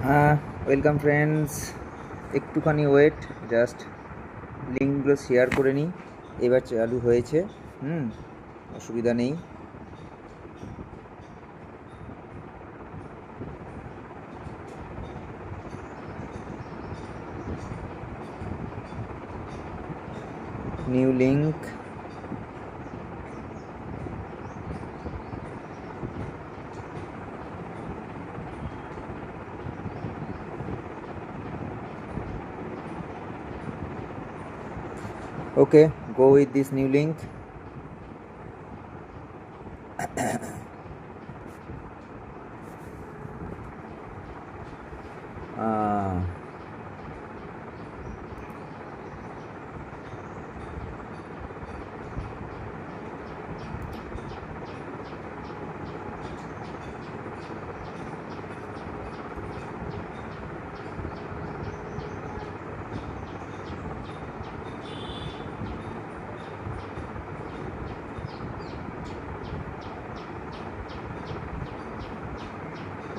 Welcome friends, একটুখানি wait, just লিঙ্কগুলো share করে নিই। এবার চালু হয়েছে। অসুবিধা নেই। New link. Okay, go with this new link.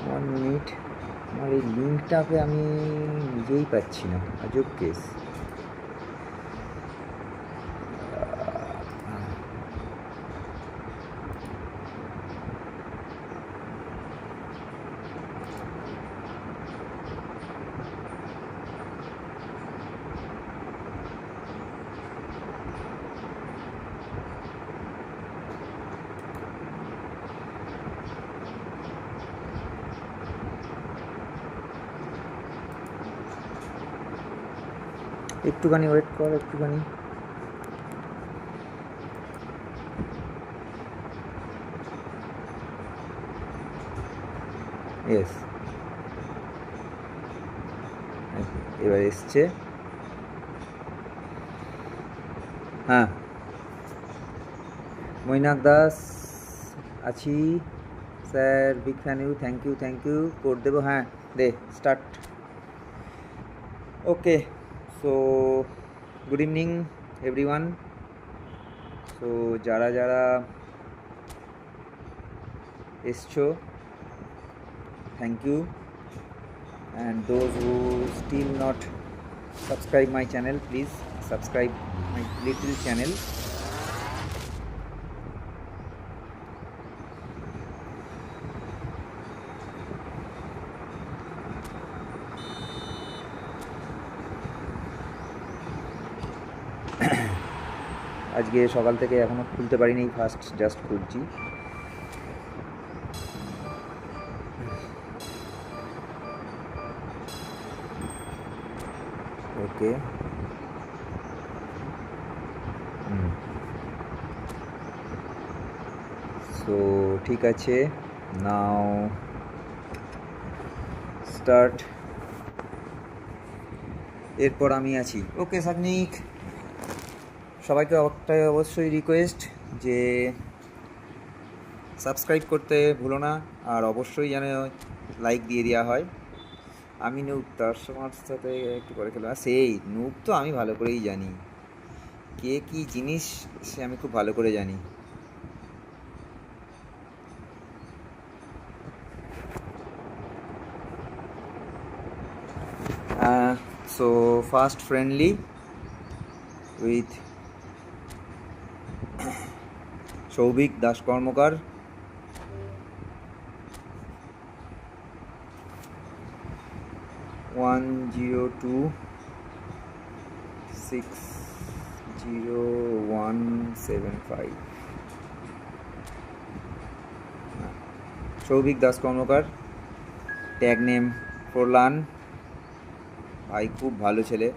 One minute, আমার এই লিঙ্কটাকে আমি নিজেই পাচ্ছি না, আজব কেস। একটুখানি ওয়েট কর, একটুখানি। ইয়েস, এবার এসছে। হ্যাঁ, মৈনাক দাস আছি sir, big fan you, thank you. Code দেবো? হ্যাঁ দে, start. Okay, so good evening everyone. So যারা যারা এসছো, thank you, and those who still not subscribe my channel, please subscribe my little channel. আজকে সকাল থেকে এখনও খুলতে পারিনি, ফার্স্ট জাস্ট খুলছি। ওকে, সো ঠিক আছে, নাও স্টার্ট। এরপর আমি আছি। ওকে সাকনিক, সবাইকে একটাই অবশ্যই রিকোয়েস্ট যে সাবস্ক্রাইব করতে ভুলো না, আর অবশ্যই যেন লাইক দিয়ে দেওয়া হয়। আমি নুব, তার সাথে একটু করে খেলো। সেই নুব তো আমি ভালো করেই জানি কে কী জিনিস, সে আমি খুব ভালো করে জানি। So first friendly with Souvik Das Karmakar. One 102600175। Souvik Das Karmakar, tag name Forlan, ভাই খুব ভালো ছেলে।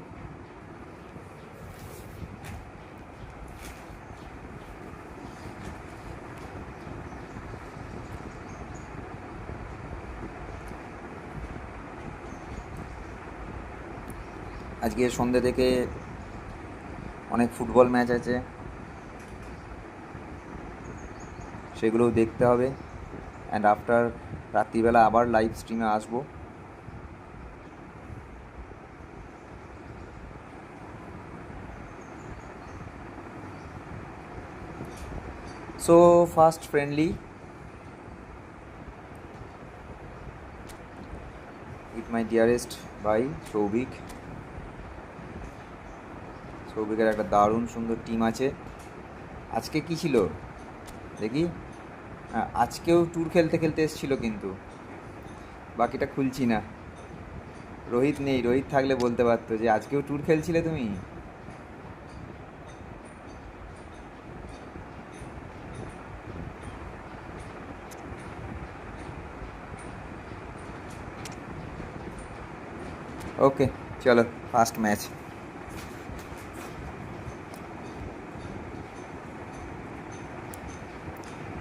আজকে সন্ধ্যে থেকে অনেক ফুটবল ম্যাচ আছে, সেগুলোও দেখতে হবে। অ্যান্ড আফটার রাত্রিবেলা আবার লাইভ স্ট্রিমে আসবো। So first friendly, with my dearest ভাই সৌভিক। সৌভিকের একটা দারুণ সুন্দর টিম আছে। আজকে কি ছিল দেখি, হ্যাঁ আজকেও ট্যুর খেলতে খেলতে এসেছিলো, কিন্তু বাকিটা খুলছি না। রোহিত নেই, রোহিত থাকলে বলতে পারতো যে আজকেও ট্যুর খেলছিলে তুমি। ওকে চলো ফার্স্ট ম্যাচ।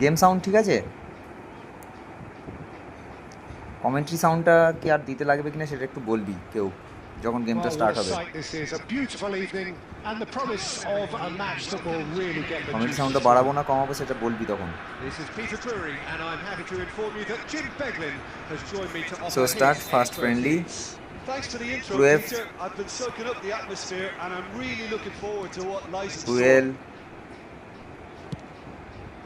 গেম সাউন্ড ঠিক আছে? কমেন্ট্রি সাউন্ডটা কি আর দিতে লাগবে কিনা সেটা একটু বলবি কেউ যখন গেমটা স্টার্ট হবে। কমেন্ট্রি সাউন্ডটা বাড়াবো না কমাবো সেটা বলবি তখন। So start first friendly. Thanks to the intro, Peter. I've been soaking up the atmosphere, and I'm really looking forward to what lies in store.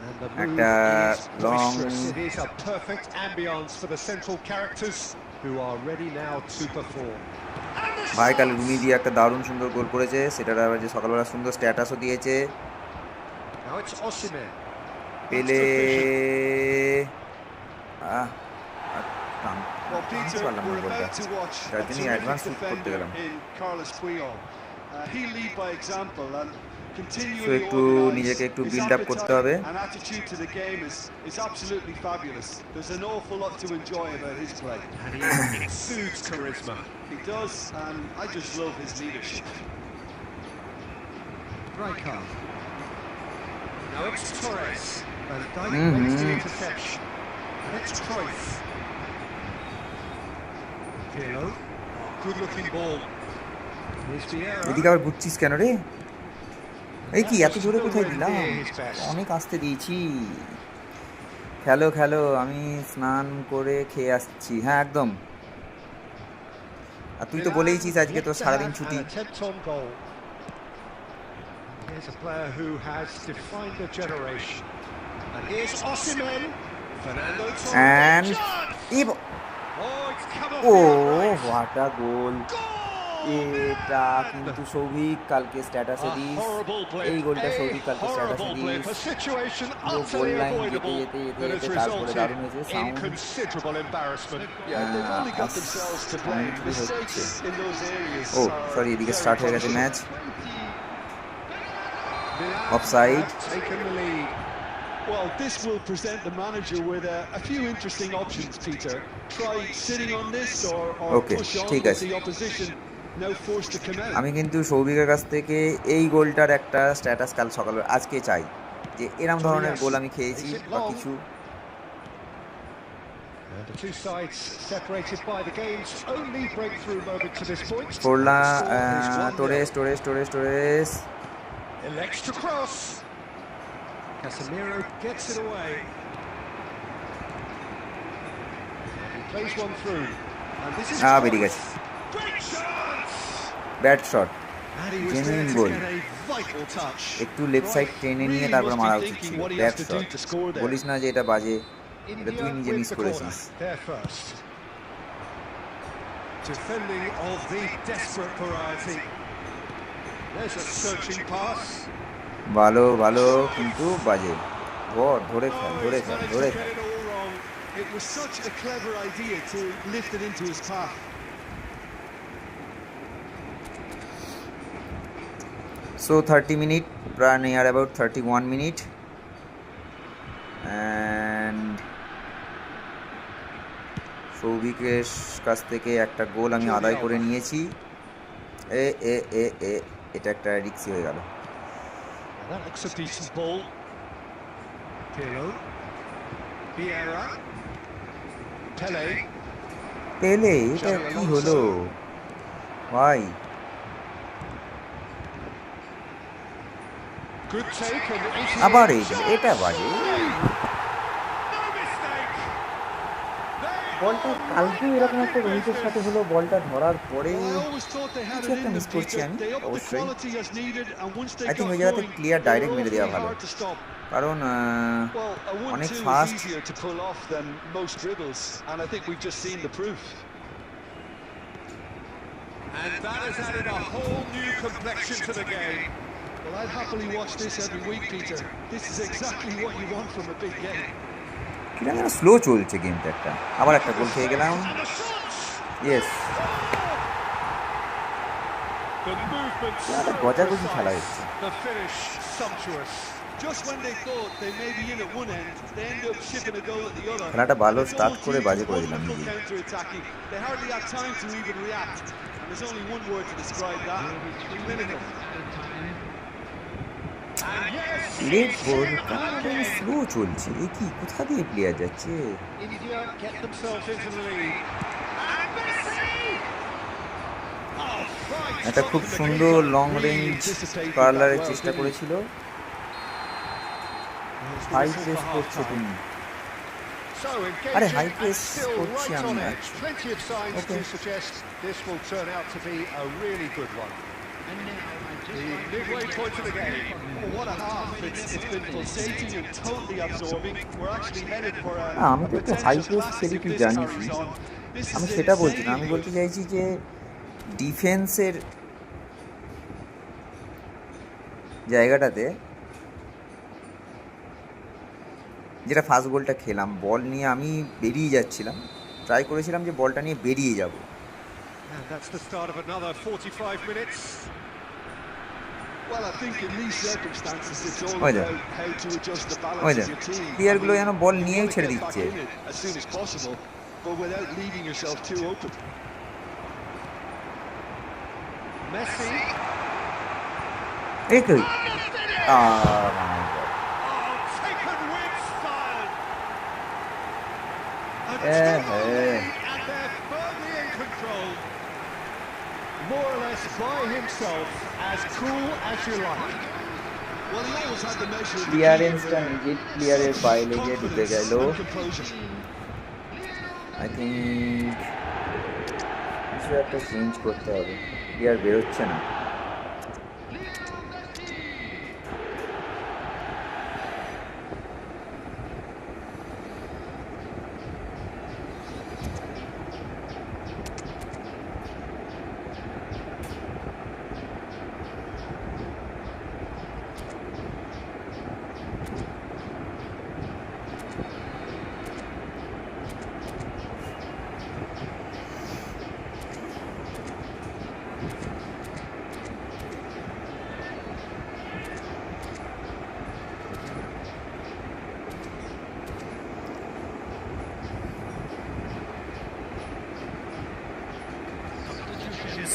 And the move is boisterous. It is a perfect ambience for the central characters who are ready now to perform. ভাই কাল রুমি দিয়ে একটা দারুণ সুন্দর গোল করেছে, সেটার আবার যে সকালবেলা সুন্দর স্ট্যাটাসও দিয়েছে। Now it's Osimhen. পেলে Well, Peter, we're about to watch a terrific defender in Carlos Puyol. He'll lead by example and continually organized. His appetite and attitude to the game is absolutely fabulous. There's an awful lot to enjoy about his play. And he exudes charisma. He does, and I just love his leadership. Rijkaard. Now it's Torres. And Dyke makes the interception. And it's Cruyff. Pirlo. Good looking ball. Here's Vieira. এদিকে আবার ঘুরছিস কেন রে? এই কি এত জোরে কোথায় দিলাম? অনেক আস্তে দিয়েছি। খেলো খেলো, আমি স্নান করে খেয়ে আসছি। হ্যাঁ একদম। আর তুই তো বলেইছিস আজকে তো সারাদিন ছুটি। Here's a player who has defined a generation. And here's Osimhen. Fernando And Torres. Oh, what a goal! এটা কিন্তু সৌভিক কালকে স্ট্যাটাসে দিস, এই গোলটা সৌভিক কালকে স্ট্যাটাসে দিস। গোল লাইন যেতে যেতে যেতে যেতে তারপরে দারুণ হয়েছে সাউন্ড হচ্ছে। ও সরি, এদিকে স্টার্ট হয়ে গেছে match. Offside. Well, this will present the manager with a few interesting options, Peter. Try sitting on this or push on with the opposition. Now forced to come out. আমি কিন্তু সৌভিকের কাছ থেকে এই গোলটার একটা status কাল সকালে আজকে চাই, যে এরকম ধরনের গোল আমি খেয়েছি বা কিছু। The two sides separated by the game's only breakthrough moment to this point. Torres. Elects to cross. Casemiro gets it away. He plays one through. And this is very good. Great chance. Bad shot. Genuine goal. একটু left side টেনে নিয়ে তারপর মারা উচিত ছিল। Bad shot. বলিস না যে এটা বাজে, এটা তুই নিজে মিস করেছিস। Defending of the desperate variety. There's a searching pass. ভালো ভালো কিন্তু বাজে। ধরে খেল। It was such a clever idea to lift it into his path. So 30 minutes, near about 31 minutes, and সৌভিকের কাছ থেকে একটা গোল আমি আদায় করে নিয়েছি। এটা একটা রিস্কি হয়ে গেল। That looks a decent ball. Pirlo. Vieira. Pele. এটা কি হলো ভাই? Good take and আবার এটা বাজে। বলটা কালকে এরকম একটা রোহিতের সাথে হলো, বলটা ধরার পরে কিছু একটা মিস করছি আমি অবশ্যই। আই থিঙ্ক ওই জায়গাতে ক্লিয়ার ডাইরেক্ট মেরে দেওয়া ভালো, কারণ অনেক fast. And that has added a whole new complexion to the game. Well, I'd happily watch this every week, Peter. This is exactly what you want from a big game. কিনা যেন slow চলছে গেমটা একটা, আবার একটা গোল খেয়ে গেলাম। Yes, গজাগজি খেলা হচ্ছে। The finish sumptuous. Just when they thought they may be in at one end, they end up shipping a goal at the other. খেলাটা ভালো স্টার্ট করে বাজে করে দিলাম নিজে। They hardly had time to even react, and there's only one word to describe that: clinical. Slow চলছে, এ কি কোথা দিয়ে প্লেয়ার যাচ্ছে? India get themselves into the lead. And Messi! একটা খুব সুন্দর লং রেঞ্জ কার্লারের চেষ্টা করেছিল। হাই প্রেস করছো তুমি? আরে হাই প্রেস করছি আমি। Plenty of signs to suggest this will turn out to be a really good one. The midway point of the game. Oh, what a half. It's been pulsating and totally absorbing. We're actually headed for a আমি তো একটা high press খেলি, তুই জানিস। আমি সেটা বলছি না, আমি বলতে চাইছি যে ডিফেন্সের জায়গাটাতে যেটা ফার্স্ট গোলটা খেলাম, বল নিয়ে আমি বেরিয়ে যাচ্ছিলাম, ট্রাই করেছিলাম যে বলটা নিয়ে বেরিয়ে যাব। And that's the start of another 45 minutes. Well, I think in these circumstances it's all about how to adjust the balance of your team. প্লেয়ারগুলো যেন বল নিয়েই ছেড়ে দিচ্ছে as soon as possible, but without leaving yourself too open. Messi. এই কই? Taken with style. And they're firmly in control. More or less by himself, as cool as you like. Well, he always had the measure of ক্লিয়ারেন্সটা নিজের প্লেয়ারের পায়ে লেগে ঢুকে গেল। I think কিছু একটা চেঞ্জ করতে হবে, প্লেয়ার বেরোচ্ছে না।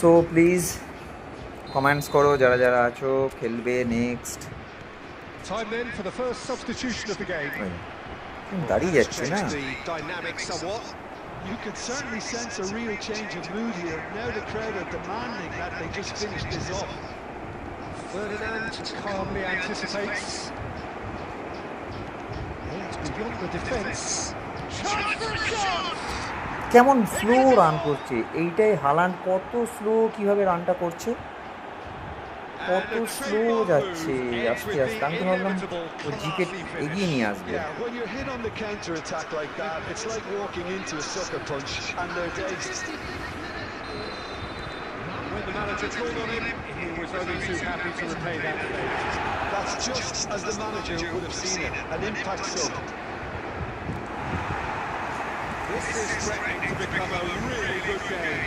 সো প্লিজ কমেন্টস করো যারা যারা আছো খেলবে next. Time then for the first substitution of the game. দাঁড়িয়ে যাচ্ছে না। The dynamic somewhat. You could certainly sense a real change of mood here. Now the crowd are demanding that they just finish this off. Ferdinand calmly anticipates. It's beyond the defence. Chance for a shot! কেমন slow run করছে এইটাই, Haaland কত slow, কিভাবে রানটা করছে, কত slow যাচ্ছে আস্তে আস্তে। আমি তো ভাবলাম ও জিকে এগিয়ে নিয়ে আসবে। When you're hit on the counter attack like that, it's like walking into a sucker punch, and they're dazed. When the manager called on him, he was only too happy to repay that favour. That's just as the manager would have seen it, an impact sub. This is threatening to become a really good game.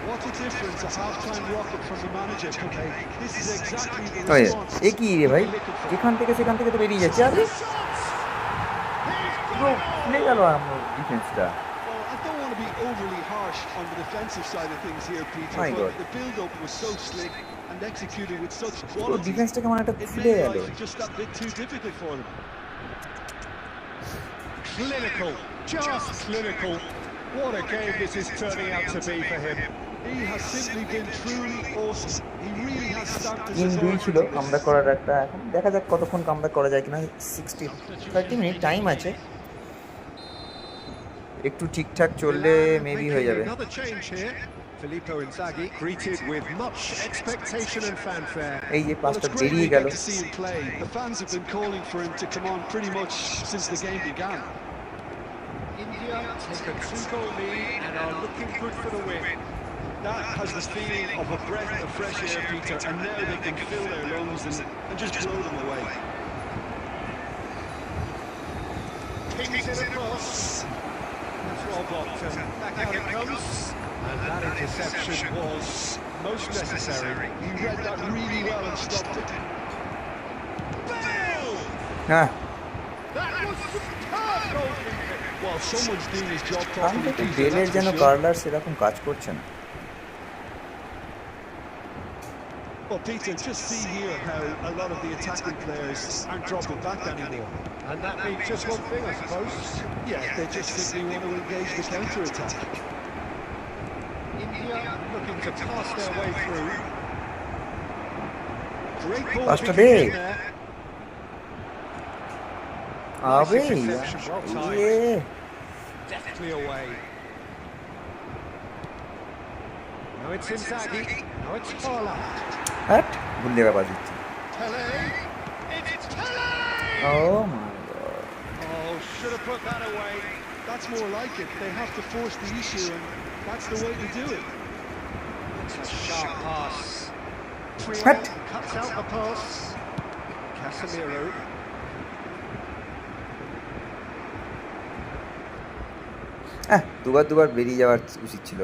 What a difference a half-time rocket from the manager can make. This is exactly the response. এ কি রে ভাই, যেখান থেকে সেখান থেকে তো বেরিয়ে যাচ্ছে। আরে পুরো খুলে গেল আমার ডিফেন্সটা। Well, I don't want to be overly harsh on the defensive side of things here, Peter, My but God. the build-up was so slick and executed with such পুরো quality. ডিফেন্সটা কেমন একটা It খুলে made গেল। life just that bit too difficult for them. Clinical, just clinical. What a game this is turning out to be for him. He has simply been truly awesome. He really has stamped his 3-2 ছিল authority. Comeback করার একটা, এখন দেখা যাক কতক্ষণ comeback করা যায় কিনা। 30 মিনিট টাইম আছে, একটু ঠিকঠাক চললে মেবি হয়ে যাবে। Another change here. Filippo Inzaghi greeted with much expectation and fanfare. এই যে Well, পাঁচটা it's great বেরিয়ে we গেল। get to see him play. The fans have been calling for him to come on pretty much since the game began. India take a 2-goal lead and are looking good for the win. That has the feeling of a breath of fresh air, Peter, and now they can fill their lungs and just blow them away. Kings it across. That's well blocked, and back out it comes. And that interception was most necessary. He read that really well and stopped it. Bale! হ্যাঁ That was superb goalkeeping. Well, someone's doing his job আমি properly, তো Peter, বেলের that's যেন for sure. Curler সেরকম কাজ করছে না Well, Peter, just see here how a lot of the attacking players aren't dropping back anymore. And that means just one thing, I suppose. Yeah, they just simply want to engage the counter-attack. India looking to pass their way through. Great ball Pasta kicking day. in there. আবে interception, well timed. ইয়ে Deftly away. Now it's Inzaghi. Now it's Haaland. হ্যাট ভুল জায়গা বাজ দিচ্ছি Pele. It's Pele! Oh my god Oh, should have put that away. That's more like it. They have to force the issue, and that's the way to do it. It's a sharp pass. Trio What? cuts out the pass. Casemiro. দুবার বেরিয়ে যাওয়ার উচিত ছিল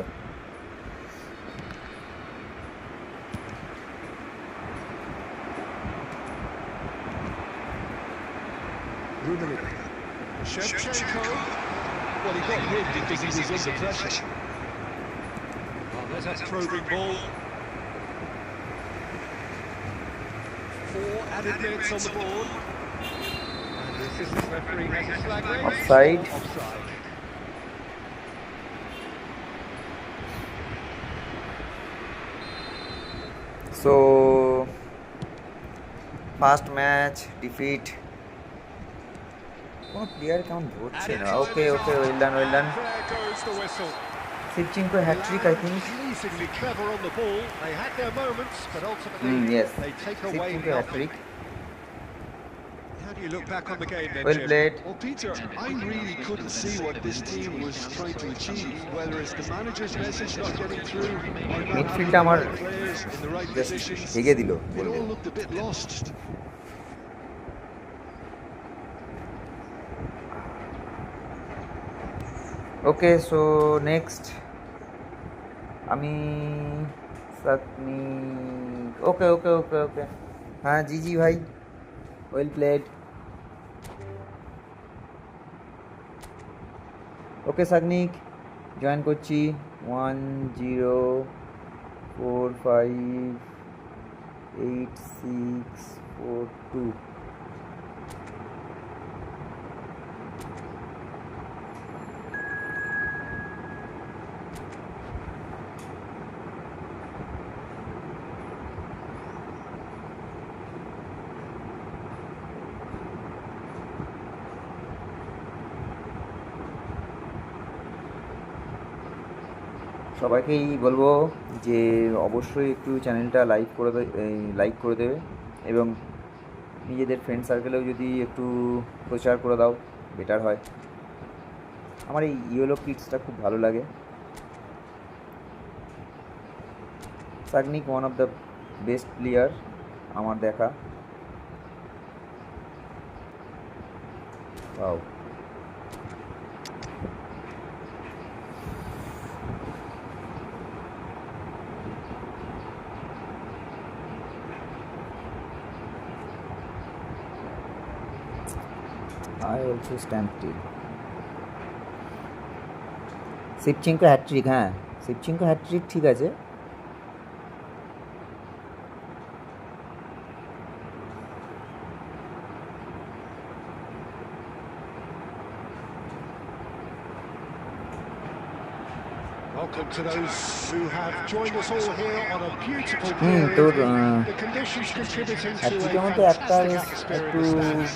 Shevchenko. Well, he got hit because he was under pressure. Oh, there's that probing ball. 4 added minutes on the board. And the assistant referee has a flag raised. Offside. Offside. So first match defeat কোনো player কেমন ধরছে না okay well done There goes the whistle. সিপচিনকো hattrick I think Pleasingly clever on the ball. They had their moments, but ultimately yes they take away সিপচিনকো nothing. Hat trick How do you look back on the game then, well Jim? played Well, Peter, I really couldn't see what this team was trying to achieve, whether it's the manager's message not getting through or not having মিডফিল্ডটা the আমার right players in the right just positions. হেগে দিল It বলবে all looked a bit lost. Okay so next আমি সাকনি ওকে হ্যাঁ জি ভাই well played ওকে সাকনিক join করছি 10458642 সবাইকেই বলবো যে অবশ্যই একটু চ্যানেলটা লাইক করে দেবে এবং নিজেদের ফ্রেন্ড সার্কেলেও যদি একটু প্রচার করে দাও বেটার হয় আমার এই ইয়েলো কিডসটা খুব ভালো লাগে Sagnik one of the best player আমার দেখা wow I also stand still. সিপচিনকো হ্যাট্রিক হ্যাঁ সিপচিনকো হ্যাট্রিক ঠিক আছে Welcome to those who have joined us all here on a beautiful তোর period. The conditions contributing to a হ্যাট্রিকের মধ্যে একটা fantastic একটু experience.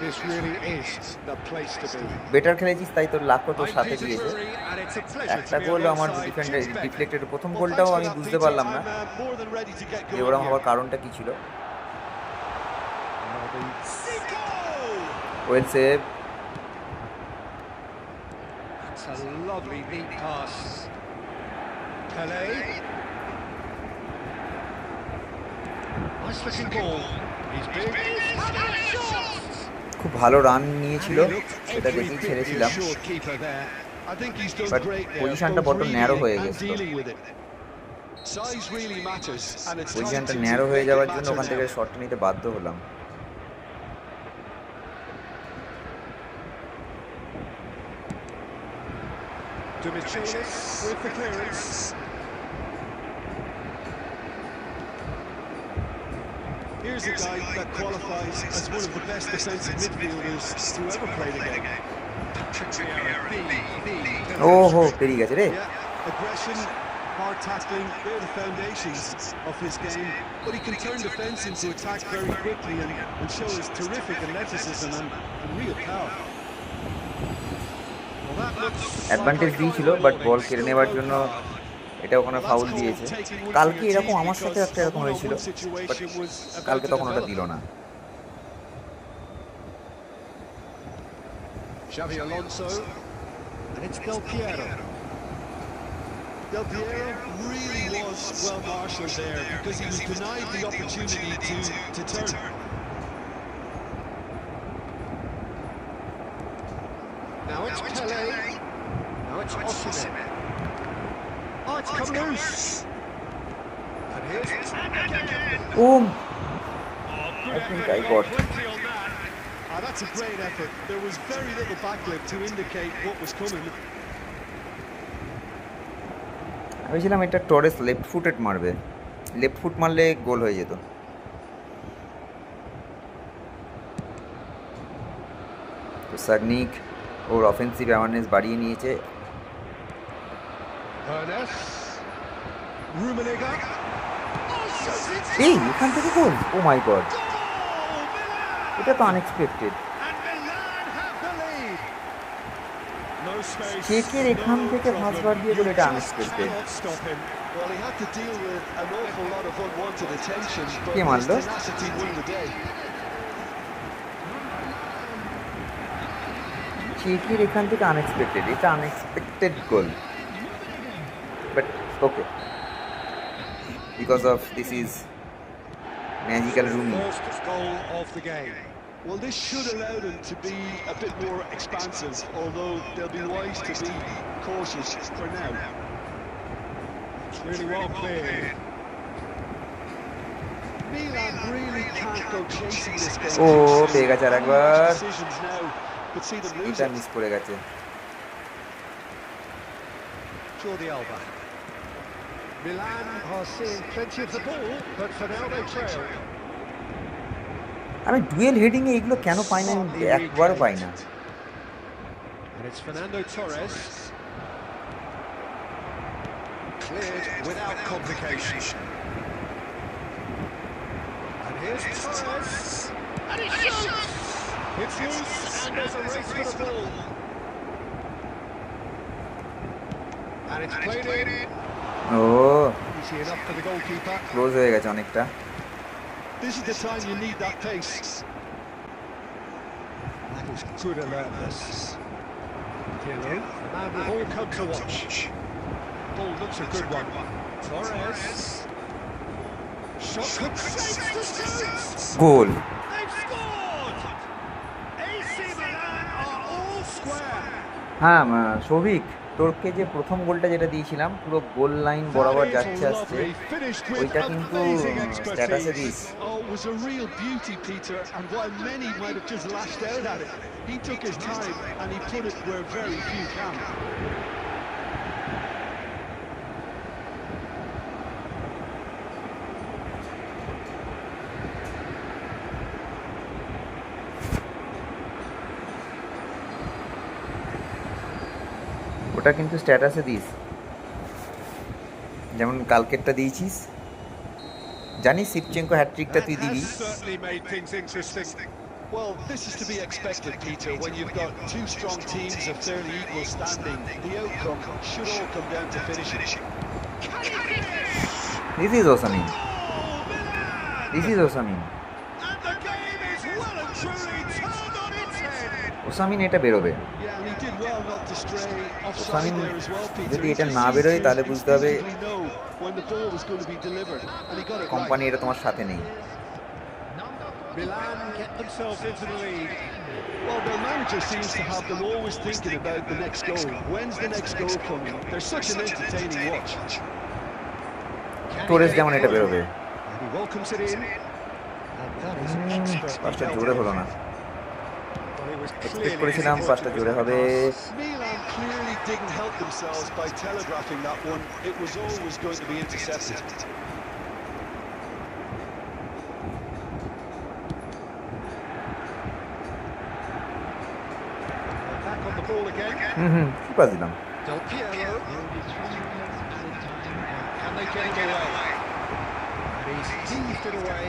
This really is the place to be. Better খেলেছিস তাই তোর লাখও তোর I'm সাথে Peter দিয়েছে Drury, and it's a pleasure একটা to be গোল আমার alongside James Beck. ডিফ্লেক্টেড প্রথম Well, গোলটাও thanks for আমি that, বুঝতে Peter. পারলাম না I'm more than ready to get যে going ওরকম here. হওয়ার কারণটা কি ছিল Zico! Well save It's a lovely neat pass. Pele. Nice looking ball. He's big. খুব ভালো রান নিয়েছিল, সেটা দেখেই ছেড়েছিলাম, বাট পজিশনটা বড্ড ন্যারো হয়ে গেছিল। পজিশনটা ন্যারো হয়ে যাওয়ার জন্য ওখান থেকে শটটা নিতে বাধ্য হলাম। with the clearance. Here's a guy that qualifies as one of the best defensive midfielders to ever play the game. ওহো পেরিয়ে গেছে রে। Yeah, aggression, hard tackling, they're the foundations of his game, but he can turn defence into attack very quickly and show his terrific athleticism and real power. Advantage দিয়েছিল, but বল কেড়ে নেওয়ার জন্য এটা ওখানে ফাউল দিয়েছে। কালকে এরকম আমার সাথে একটা এরকম হয়েছিল, বাট কালকে তখন ওটা দিল না। Xavi Alonso, and it's Del Piero. Del Piero really was well marshalled there because he was denied the opportunity to turn. Now it's Pele. Now it's Osimhen. Oh, it's come loose. And here's again. I think I got. That's a great effort. There was very little backlift to indicate what was coming. আমি ভেবেছিলাম এটা Torres left footed মারবে, left foot মারলে গোল হয়ে যেত। তো সাগনিক ওর offensive awareness বাড়িয়ে নিয়েছে। এই এখান থেকে গোল, ও মাই গড, এটা তো আনএক্সপেক্টেড। চেকের এখান থেকে ফাঁসবার দিয়ে গোল, এটা আনএক্সপেক্টেড। কে মারলো? চেকের এখান থেকে আনএক্সপেক্টেড, এটা unexpected goal, but okay, because of this is magical Rumi. Well, this should allow them to be a bit more expansive, although they'll be wise to be cautious for now. It's really well played. Milan really can't go chasing this game. Oh, পেয়ে গেছে আরেকবার। Decisions now, but see them lose এটা it. Miss করে গেছে। Jordi Alba. Milan are seeing plenty of the ball, but for now they trail. আমি dual heading এ এগুলো কেন পাই না, একবারও পাই না। And it's Fernando Torres. Cleared without complication. And here's Torres. And he shoots! It's loose, and there's a race for the ball. And it's played in. Oh, Easy enough for the goalkeeper. Close হয়ে গেছে অনেকটা। This is the time you need that pace. That is good alertness. Pirlo, the man we've all come to watch. Ball looks a good one. Torres. Shot could save the shoots. Goal. They've scored. AC Milan are all square. হ্যাঁ সৌভিক, তোরকে যে প্রথম গোলটা যেটা দিয়েছিলাম পুরো goal line বরাবর যাচ্ছে আসছে, ওইটা কিন্তু স্ট্যাটাসে this. Oh, it was a real beauty, Peter, and while many might have just lashed out at it, he took his time and he put it where very few can. ওটা কিন্তু স্ট্যাটাসে this, যেমন কালকেরটা দিয়েছিস। জানিস সিপচেঙ্কো হ্যাটট্রিকটা তুই দিবি। Certainly made things interesting. Well, this is to be expected, Peter. When you've got two strong teams of fairly equal standing, the outcome should all come down to finishing. This is Osimhen. This is Osimhen. And the game is well and truly turned on its head. ওসামিন এটা বেরোবে। Yeah, and he did well not to stray offside ওসামিন there as well, Peter. যদি He এটা just না seemed বেরোয় to তাহলে বুঝতে হবে instinctively know when the ball was going to be delivered, and he got it company right. এটা তোমার সাথে নেই। Milan get themselves into the lead. Well, their manager seems to have them always thinking about the next goal. When's the next goal coming? They're such an entertaining watch. Torres যেমন এটা বেরোবে। And he welcomes it in. And that is expert. পাঁচটা জোরে হলো না, Well, it was expect clearly করেছিলাম disappointed পাঁচটা with জোরে that হবে। pass. Milan clearly didn't help themselves by telegraphing that one. It was always going to be intercepted. Back on the ball again. কি pass দিলাম। Del Piero. Can they get it away? And he's heaved it away.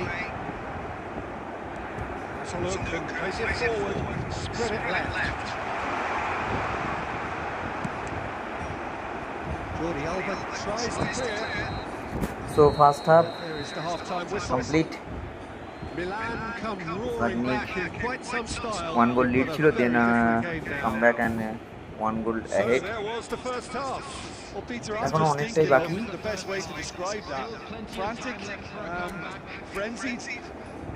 That's a look and plays it forward. Spread it left. Jordi Alba tries to clear. So first half There is the half-time whistle. Complete. Milan come roaring Suddenly, back in quite some style. One goal lead but a ছিল, very then different game now. Come back and one goal So ahead. there was the first half. Well, Peter, I'm এখনো just অনেকটাই thinking বাকি। of the best way to describe that. Frantic, frenzied.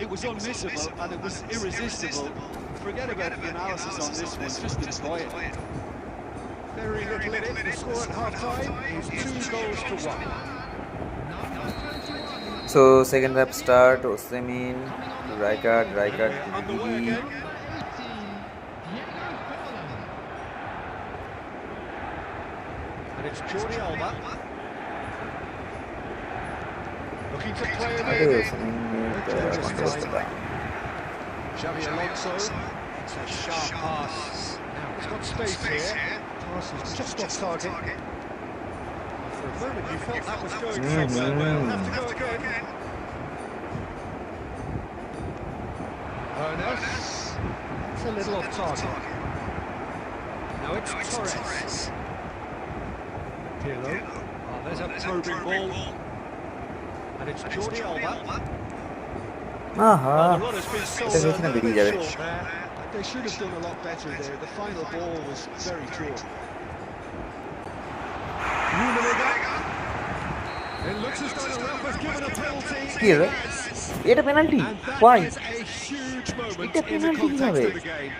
It was unmissable and it was irresistible. Forget about the analysis on this one, just enjoy it. Very little in it. The score at half-time is 2-1. So second half start. Osimhen, Rijkaard Underway দিদি। again. And it's Jordi Alba. Looking to play it আরে in. ওসেমিন Xavi Alonso. It's a sharp pass. Now he's got space here. Pass is just off target. For a moment you felt that was going somewhere. They'll have to go again. Ernest. It's a little off target. Now it's Torres. Pirlo. Oh, there's a probing ball. And it's Jordi Alba. আহা, Well, the run has been so এটা ভেবেছিলাম বেরিয়ে যাবে। short there. They should have done a lot better there. The final ball was very poor. It looks as though the ref has given a penalty. কি রে এটা penalty? And that why? is a huge moment It's a in the penalty, context Javi. of the game.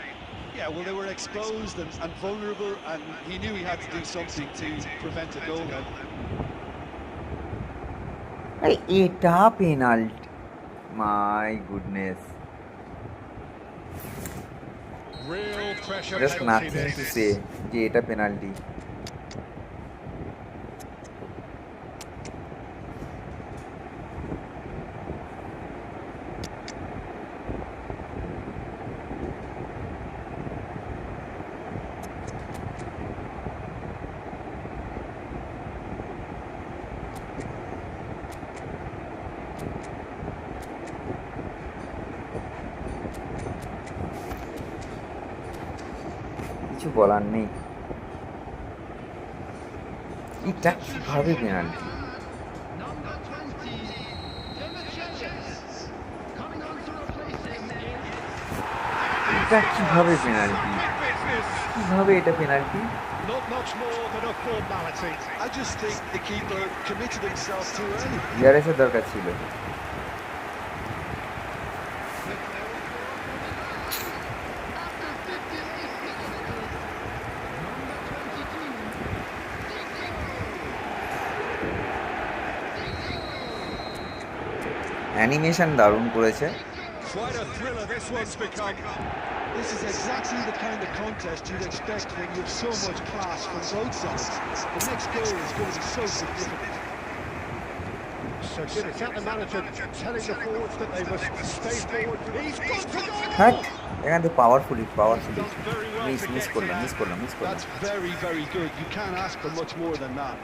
Yeah, well, they were exposed and vulnerable, and he knew he had to do something to prevent a goal then. এটা penalty? My goodness, Real pressure just penalty nothing to this. সে যে এটা penalty. কিছু বলার নেই, এটা কিভাবে penalty? এটা কিভাবে পেনাল্টি? কিভাবে এটা penalty? Not much more than a formality. I just think the keeper committed himself too early. ডিআরএসের দরকার ছিল। অ্যানিমেশন দারুণ করেছে। Quite a thriller this one's become. This is exactly the kind of contest you'd expect when you have so much class from both sides. The next goal is going to be so significant. So Jim, it's at the manager telling the forwards that they must stay forward. He's got to go! হ্যাঁ, এখান থেকে powerfully Done very well miss to miss get করলাম there. Miss করলাম miss করলাম। That's very, very good. You can't ask for much more than that.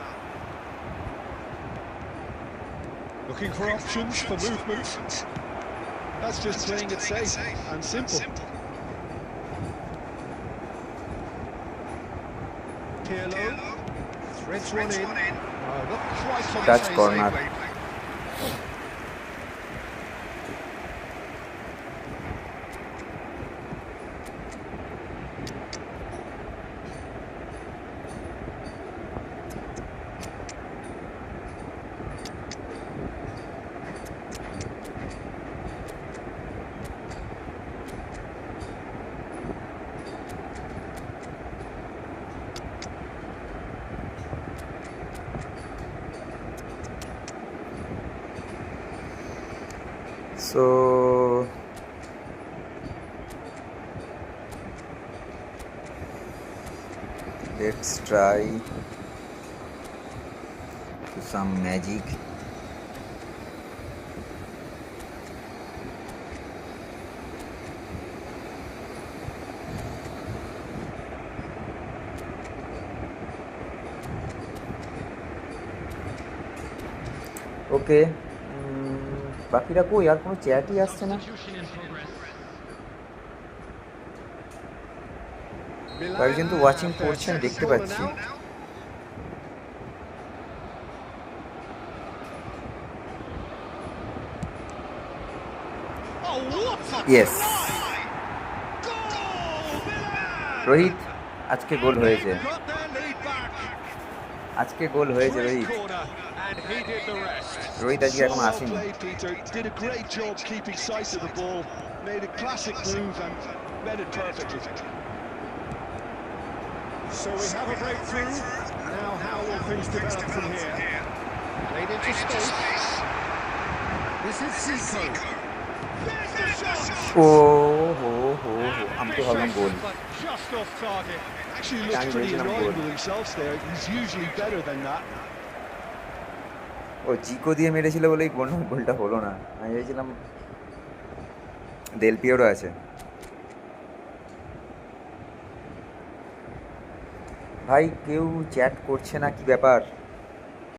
Looking for options for movement. That's just playing it safe and simple. Pirlo threads one in. Not quite on Touch the corner. So let's try to some magic. ওকে, বাকিরা কই? আর কোনো চ্যাটই আসছে না। কয়েকজন তো watching করছেন, দেখতে পাচ্ছি। ইয়েস, রোহিত আজকে গোল হয়েছে, আজকে গোল হয়েছে রোহিত। রোহিত আজকে এখন আসেনি। Did a great job keeping sight of the ball, made a classic move and read it perfectly. So we have a breakthrough. Now how will things develop from here? Played into space. This is Zico. There's the shot. ও হো হো হো, আমি তো ভাবলাম গোল। But just off target. Actually looks pretty annoyed with himself there. He's usually better than that. ও জিকো দিয়ে মেরেছিল বলেই গোলটা হলো না। আমি ভেবেছিলাম দেল পিওরও আছে। ভাই কেউ চ্যাট করছে না, কি ব্যাপার?